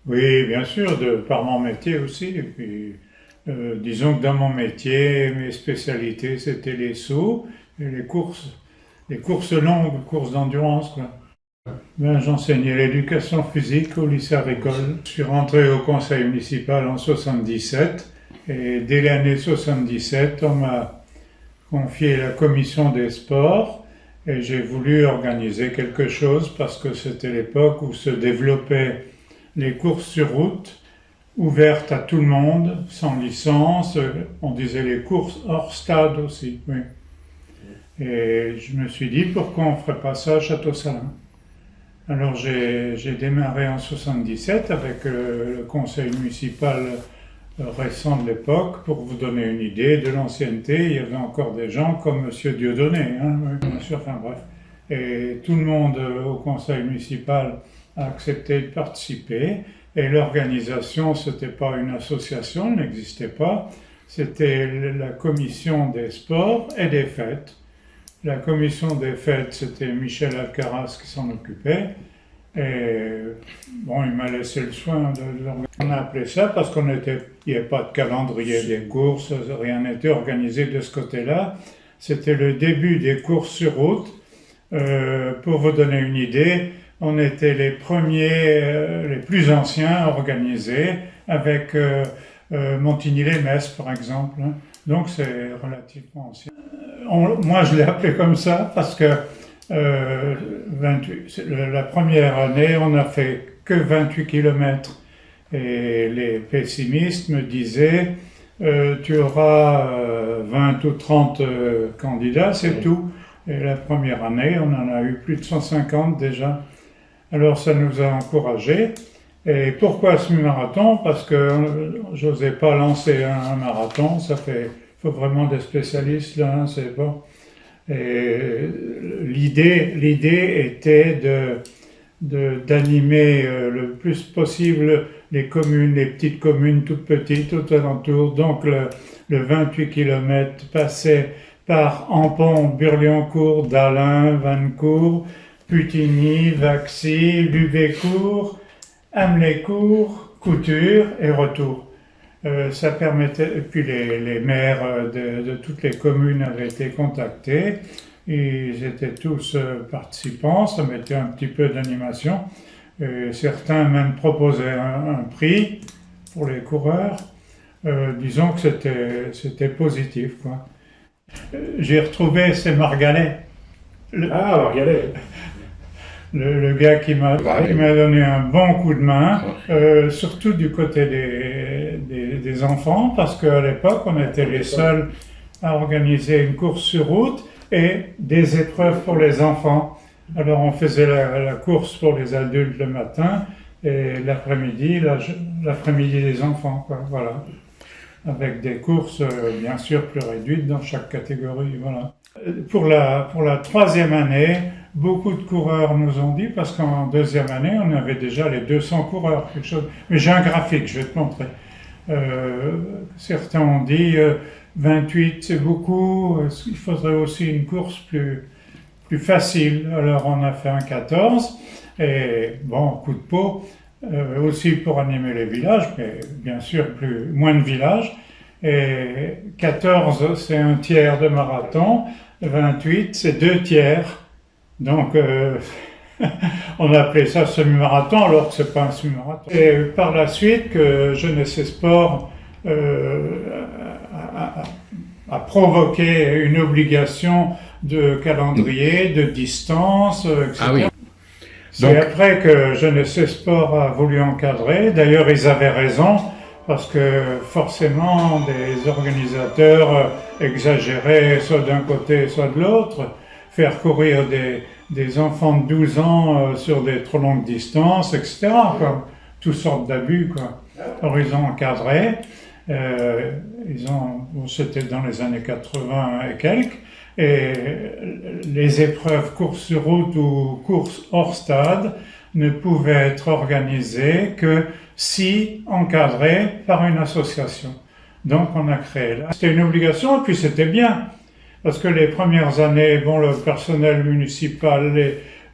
Oui, bien sûr, par mon métier aussi. Et puis, disons que dans mon métier, mes spécialités, c'était les sauts et les courses longues, courses d'endurance, quoi. Ben, j'enseignais l'éducation physique au lycée agricole. Je suis rentré au conseil municipal en 77 et dès l'année 77, on m'a confié la commission des sports et j'ai voulu organiser quelque chose parce que c'était l'époque où se développaient les courses sur route ouvertes à tout le monde, sans licence. On disait les courses hors stade aussi. Oui. Et je me suis dit pourquoi on ne ferait pas ça à Château-Salin. Alors j'ai démarré en 77 avec le conseil municipal récent de l'époque. Pour vous donner une idée de l'ancienneté, il y avait encore des gens comme Monsieur Dieudonné, hein, bien sûr, enfin bref. Et tout le monde au conseil municipal a accepté de participer. Et l'organisation, ce n'était pas une association, elle n'existait pas. C'était la commission des sports et des fêtes. La commission des fêtes, c'était Michel Alcaraz qui s'en occupait. Et bon, il m'a laissé le soin de l'organiser. On a appelé ça parce qu'il n'y avait pas de calendrier des courses, rien n'était organisé de ce côté-là. C'était le début des courses sur route. Pour vous donner une idée, on était les premiers, les plus anciens à organiser avec Montigny-les-Messes, par exemple, hein. Donc c'est relativement ancien. Moi, je l'ai appelé comme ça parce que la première année, on n'a fait que 28 kilomètres. Et les pessimistes me disaient, tu auras 20 ou 30 candidats, c'est tout. Et la première année, on en a eu plus de 150 déjà. Alors ça nous a encouragés. Et pourquoi semi-marathon? Parce que j'osais pas lancer un marathon, il faut vraiment des spécialistes là, hein, c'est pas. Et l'idée était d'animer le plus possible les communes, les petites communes toutes petites tout alentour. Donc le 28 km passait par Ampon, Burliancourt, Dallin, Vannecourt, Putigny, Vaxy, Lubécourt, Amlécourt, Couture et retour. Ça permettait, et puis les maires de toutes les communes avaient été contactés, ils étaient tous participants, ça mettait un petit peu d'animation, et certains même proposaient un prix pour les coureurs. Disons que c'était positif, quoi. J'ai retrouvé, c'est Margalet. Ah, Margaret. Le gars qui m'a donné un bon coup de main, surtout du côté des enfants, parce qu'à l'époque, on était les seuls à organiser une course sur route et des épreuves pour les enfants. Alors on faisait la course pour les adultes le matin et l'après-midi des enfants, quoi, voilà. Avec des courses bien sûr plus réduites dans chaque catégorie, voilà. Pour la troisième année, beaucoup de coureurs nous ont dit, parce qu'en deuxième année, on avait déjà les 200 coureurs, quelque chose. Mais j'ai un graphique, je vais te montrer. Certains ont dit 28 c'est beaucoup, il faudrait aussi une course plus facile. Alors on a fait un 14, et bon, coup de peau, aussi pour animer les villages, mais bien sûr moins de villages. Et 14 c'est un tiers de marathon, 28 c'est deux tiers. Donc, on a appelé ça semi-marathon alors que c'est pas un semi-marathon. Et par la suite, que Jeunesse et Sport a provoqué une obligation de calendrier, de distance, etc. Ah oui. C'est Donc, après que Jeunesse et Sport a voulu encadrer. D'ailleurs, ils avaient raison, parce que forcément, des organisateurs exagéraient soit d'un côté, soit de l'autre. Faire courir des enfants de 12 ans sur des trop longues distances, etc. Quoi. Toutes sortes d'abus, quoi. Alors ils ont encadré, c'était dans les années 80 et quelques, et les épreuves courses sur route ou courses hors stade ne pouvaient être organisées que si encadrées par une association. Donc on a créé là. C'était une obligation et puis c'était bien. Parce que les premières années, bon, le personnel municipal,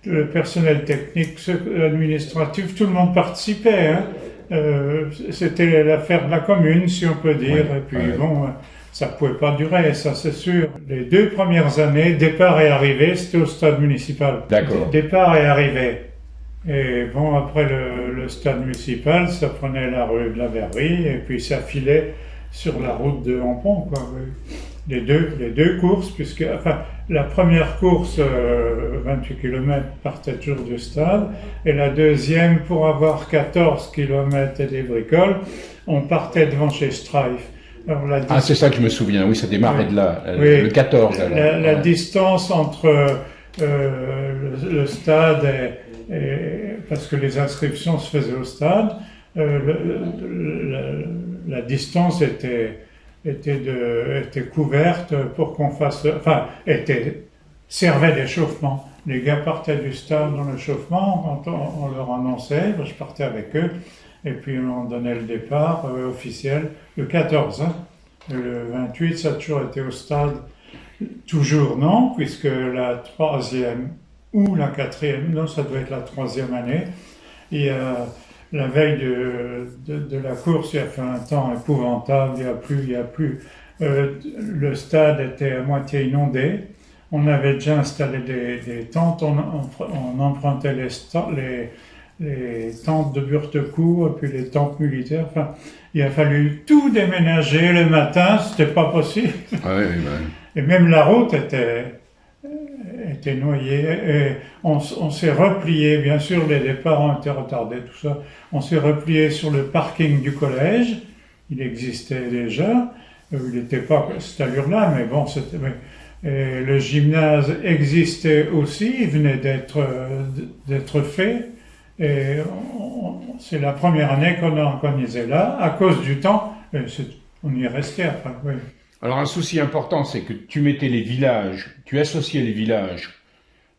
le personnel technique, administratif, tout le monde participait, hein. c'était l'affaire de la commune, si on peut dire. Ouais, Et puis ouais. bon, ça pouvait pas durer, ça c'est sûr. Les 2 premières années, départ et arrivée, c'était au stade municipal. D'accord. Départ et arrivée. Et bon, après le stade municipal, ça prenait la rue de la Verrerie et puis ça filait sur la route de Hampont, quoi. Oui. Les deux courses, puisque enfin, la première course, 28 km, partait toujours du stade, et la deuxième, pour avoir 14 km et des bricoles, on partait devant chez Strife. Alors, Ah, c'est ça que je me souviens, oui, ça démarrait de là, oui, le 14. Alors. la Ouais. distance entre le stade parce que les inscriptions se faisaient au stade, la distance était couverte pour qu'on fasse, enfin, servait d'échauffement. Les gars partaient du stade dans l'échauffement, on leur annonçait, je partais avec eux, et puis on donnait le départ officiel, le 14. Hein. Le 28, ça a toujours été au stade. Toujours non, puisque la 3e ou la 4e, non, ça doit être la 3e année, et la veille de la course, il a fait un temps épouvantable, il y a plus. Le stade était à moitié inondé. On avait déjà installé des tentes, on empruntait les tentes de Burtecourt, et puis les tentes militaires. Enfin, il a fallu tout déménager le matin, c'était pas possible. Ah, oui, oui, bah. Et même la route était noyée. Et on s'est replié, bien sûr, les départs ont été retardés, tout ça. On s'est replié sur le parking du collège. Il existait déjà. Il n'était pas à cette allure-là, mais bon, c'était. Et le gymnase existait aussi, il venait d'être fait. Et c'est la première année qu'on a organisé là, à cause du temps. On y est resté après, oui. Alors un souci important, c'est que tu mettais les villages, tu associais les villages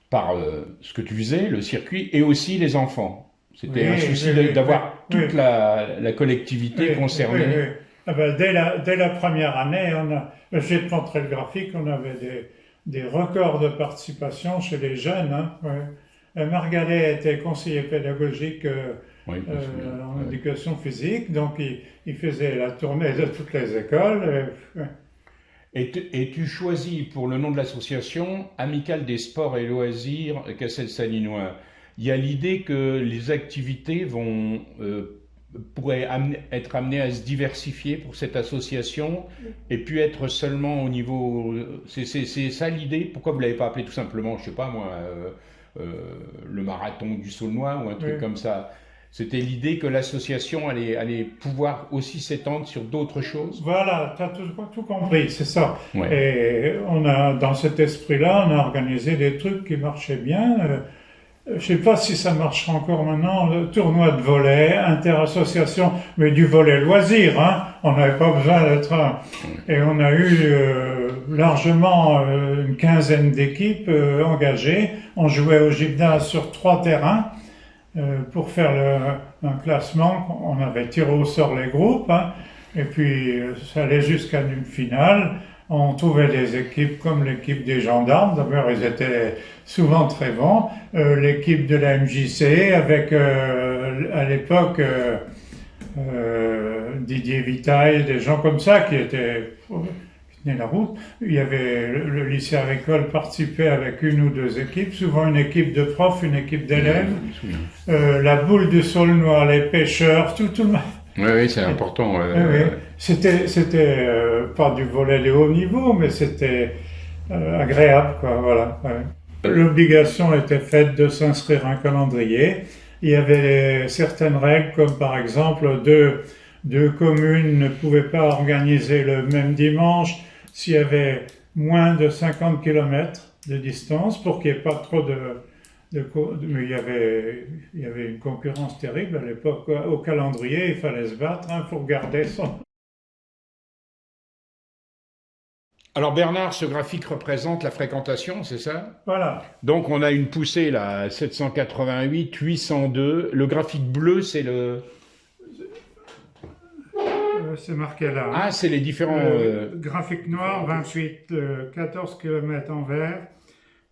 par ce que tu faisais, le circuit, et aussi les enfants. C'était un souci d'avoir toute la collectivité concernée. Oui. Ah ben, dès la première année, j'ai montré le graphique, on avait des records de participation chez les jeunes. Hein, ouais. Margaret était conseiller pédagogique en éducation physique, donc il faisait la tournée de toutes les écoles. Et tu choisis pour le nom de l'association Amicale des sports et loisirs Cassel-Salinois. Il y a l'idée que les activités pourraient être amenées à se diversifier pour cette association et puis être seulement au niveau... C'est ça l'idée? Pourquoi vous ne l'avez pas appelé tout simplement, je ne sais pas moi, le marathon du Saulnois ou un truc comme ça? C'était l'idée que l'association allait pouvoir aussi s'étendre sur d'autres choses. Voilà, tu as tout compris, c'est ça. Ouais. Et dans cet esprit-là, on a organisé des trucs qui marchaient bien. Je ne sais pas si ça marchera encore maintenant, le tournoi de volley, interassociation, mais du volley loisir, hein. On n'avait pas besoin d'être un. Et on a eu largement une quinzaine d'équipes engagées. On jouait au gymnase sur 3 terrains. Pour faire un classement, on avait tiré au sort les groupes, hein, et puis ça allait jusqu'à une finale. On trouvait des équipes comme l'équipe des gendarmes, d'abord ils étaient souvent très bons, l'équipe de la MJC avec à l'époque Didier Vitaille, des gens comme ça qui tenaient la route. Il y avait le lycée agricole participait avec 1 ou 2 équipes, souvent une équipe de profs, une équipe d'élèves. La boule du Saulnois, les pêcheurs, tout le monde. Oui, c'est important. Oui. C'était pas du volley de haut niveau, mais c'était agréable, quoi. Voilà. Ouais. L'obligation était faite de s'inscrire à un calendrier. Il y avait certaines règles, comme par exemple deux communes ne pouvaient pas organiser le même dimanche s'il y avait moins de 50 km de distance pour qu'il n'y ait pas trop mais il y avait une concurrence terrible à l'époque. Au calendrier, il fallait se battre pour garder son... Alors Bernard, ce graphique représente la fréquentation, c'est ça? Voilà. Donc on a une poussée là, 788, 802. Le graphique bleu, c'est le... C'est marqué là. Ah, c'est les différents... graphique noir, 28, 14 km en vert.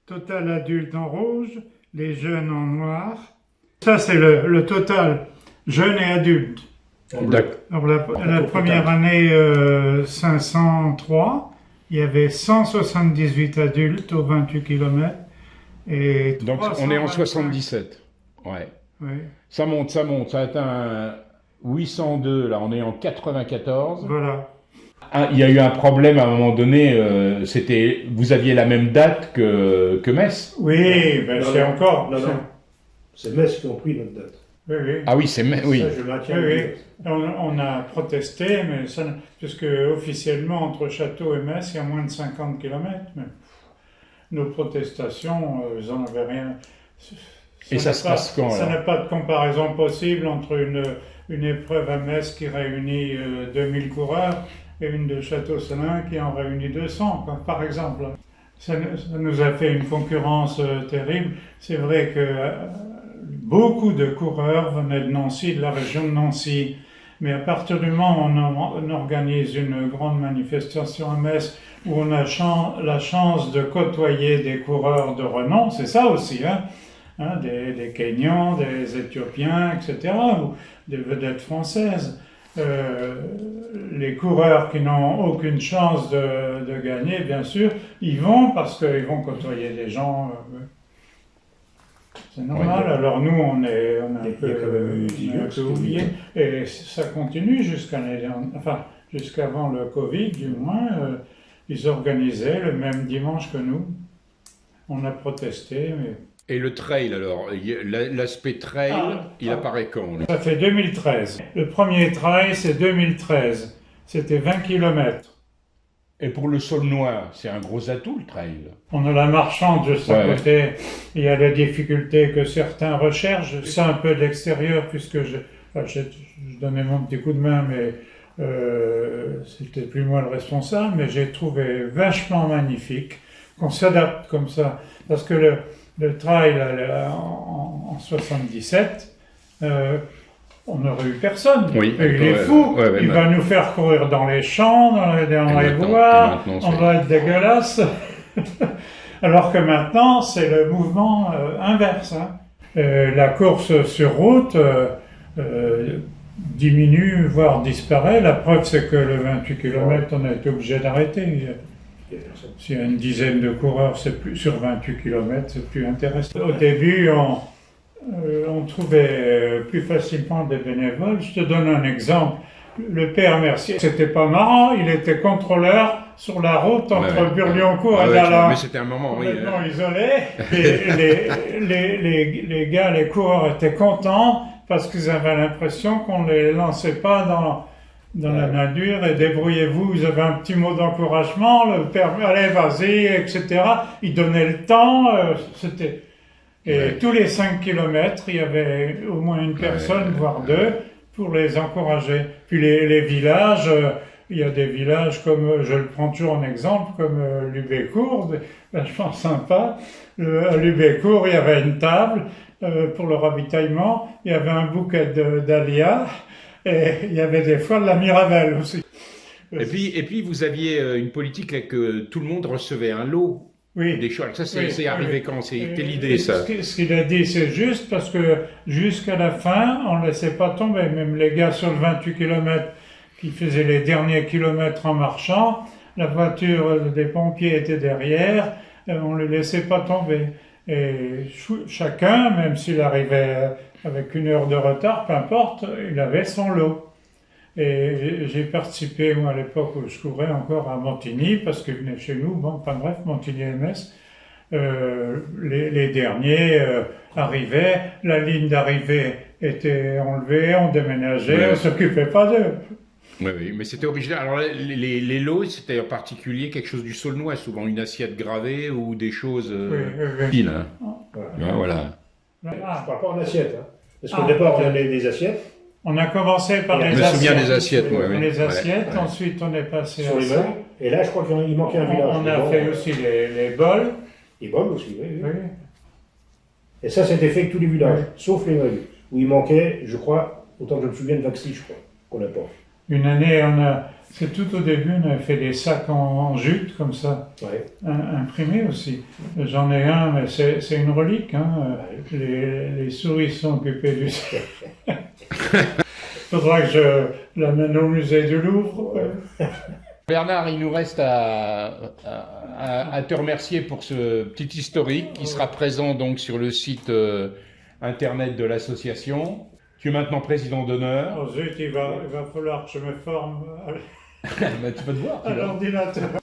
Total adulte en rouge, les jeunes en noir. Ça, c'est le total jeunes et adultes. D'accord. Alors, la première année, 503, il y avait 178 adultes aux 28 km. Et Donc on est en 77. Ouais. Oui, Ça monte, ça atteint 802, là on est en 94. voilà. Ah, il y a eu un problème à un moment donné, vous aviez la même date que Metz. Oui, ben Non, c'est non. encore. Non, non. C'est Metz qui ont pris notre date. Oui, oui. Ah oui, c'est Metz, oui. Ça, je maintiens. Oui, oui. On a protesté, mais ça, puisque officiellement, entre Château et Metz, il y a moins de 50 km. Mais nos protestations, ils n'en avaient rien. Et ça se passe quand, Ça alors n'a pas de comparaison possible entre une épreuve à Metz qui réunit 2000 coureurs et une de Château-Salins qui en réunit 200, quoi, par exemple. Ça nous a fait une concurrence terrible. C'est vrai que beaucoup de coureurs venaient de Nancy, de la région de Nancy. Mais à partir du moment où on organise une grande manifestation à Metz, où on a la chance de côtoyer des coureurs de renom, c'est ça aussi, des Kenyans, des Éthiopiens, etc., ou des vedettes françaises. Les coureurs qui n'ont aucune chance de gagner, bien sûr, ils vont parce qu'ils vont côtoyer des gens. C'est normal. Ouais. Alors nous, on a Il y a quand même eu un peu oublié. Et ça continue jusqu'avant le Covid, du moins. Ils organisaient le même dimanche que nous. On a protesté, mais... Et le trail, alors, l'aspect trail, il apparaît quand là? Ça fait 2013. Le premier trail, c'est 2013. C'était 20 km. Et pour le Saulnois, c'est un gros atout, le trail. On a la marchande juste à côté. Il y a les difficultés que certains recherchent. C'est un peu de l'extérieur, puisque je donnais mon petit coup de main, mais c'était plus moi le responsable. Mais j'ai trouvé vachement magnifique qu'on s'adapte comme ça. Parce que le trail en 77, on n'aurait eu personne. Oui, il est fou. Il va nous faire courir dans les champs, dans les bois. On va être dégueulasse. Alors que maintenant, c'est le mouvement inverse. La course sur route diminue, voire disparaît. La preuve, c'est que le 28 km, on a été obligé d'arrêter. S'il y a une dizaine de coureurs, sur 28 km, c'est plus intéressant. Au début, on trouvait plus facilement des bénévoles. Je te donne un exemple. Le père Mercier, c'était pas marrant, il était contrôleur sur la route entre Burlioncourt et Dahlin. Mais c'était un moment, complètement isolé. Et les gars, les coureurs étaient contents parce qu'ils avaient l'impression qu'on les lançait pas dans la nature et débrouillez-vous, vous avez un petit mot d'encouragement, le père, allez, vas-y, etc. Il donnait le temps, tous les 5 km, il y avait au moins une personne, voire deux, pour les encourager. Puis les villages, il y a des villages comme, je le prends toujours en exemple, comme Lubécourt, vachement sympa. À Lubécourt, il y avait une table pour le ravitaillement, il y avait un bouquet dahlias, et il y avait des fois de la Mirabelle aussi. Et puis vous aviez une politique là, que tout le monde recevait un lot. Oui. Des choses. Ça, c'est arrivé quand? Quelle idée, ça? Ce qu'il a dit, c'est juste parce que jusqu'à la fin, on ne laissait pas tomber. Même les gars sur le 28 km qui faisaient les derniers kilomètres en marchant, la voiture des pompiers était derrière, on ne les laissait pas tomber. Et chacun, même s'il arrivait avec 1 heure de retard, peu importe, il avait son lot. Et j'ai participé, moi, à l'époque où je courais encore à Montigny, parce qu'ils venaient chez nous, bon, enfin bref, Montigny et Metz. Les derniers arrivaient, la ligne d'arrivée était enlevée, on déménageait, on ne s'occupait pas d'eux. Oui, mais c'était original. Alors, les lots, c'était en particulier quelque chose du Saulnois, souvent une assiette gravée ou des choses fines. Voilà. Je ne parle pas en assiette, parce qu'au départ, on avait des assiettes. On a commencé par les assiettes. Je me souviens des assiettes, Les assiettes, ensuite on est passé sur les bols. Et là, je crois qu'il manquait un village. On a fait aussi les bols. Les bols aussi, oui. Et ça, c'était fait avec tous les villages, sauf les Magus, où il manquait, je crois, autant que je me souviens, de Vaxi, je crois, qu'on apporte. Une année, C'est tout au début, on avait fait des sacs en jute comme ça, Ouais. imprimés aussi. J'en ai un, mais c'est une relique. Hein. Les souris sont occupées du sac. Faudra que je l'amène au musée du Louvre. Bernard, il nous reste à te remercier pour ce petit historique qui sera présent donc sur le site internet de l'association. Tu es maintenant président d'honneur. Oh zut, il va falloir que je me forme Ben, tu vas te voir. à l'ordinateur.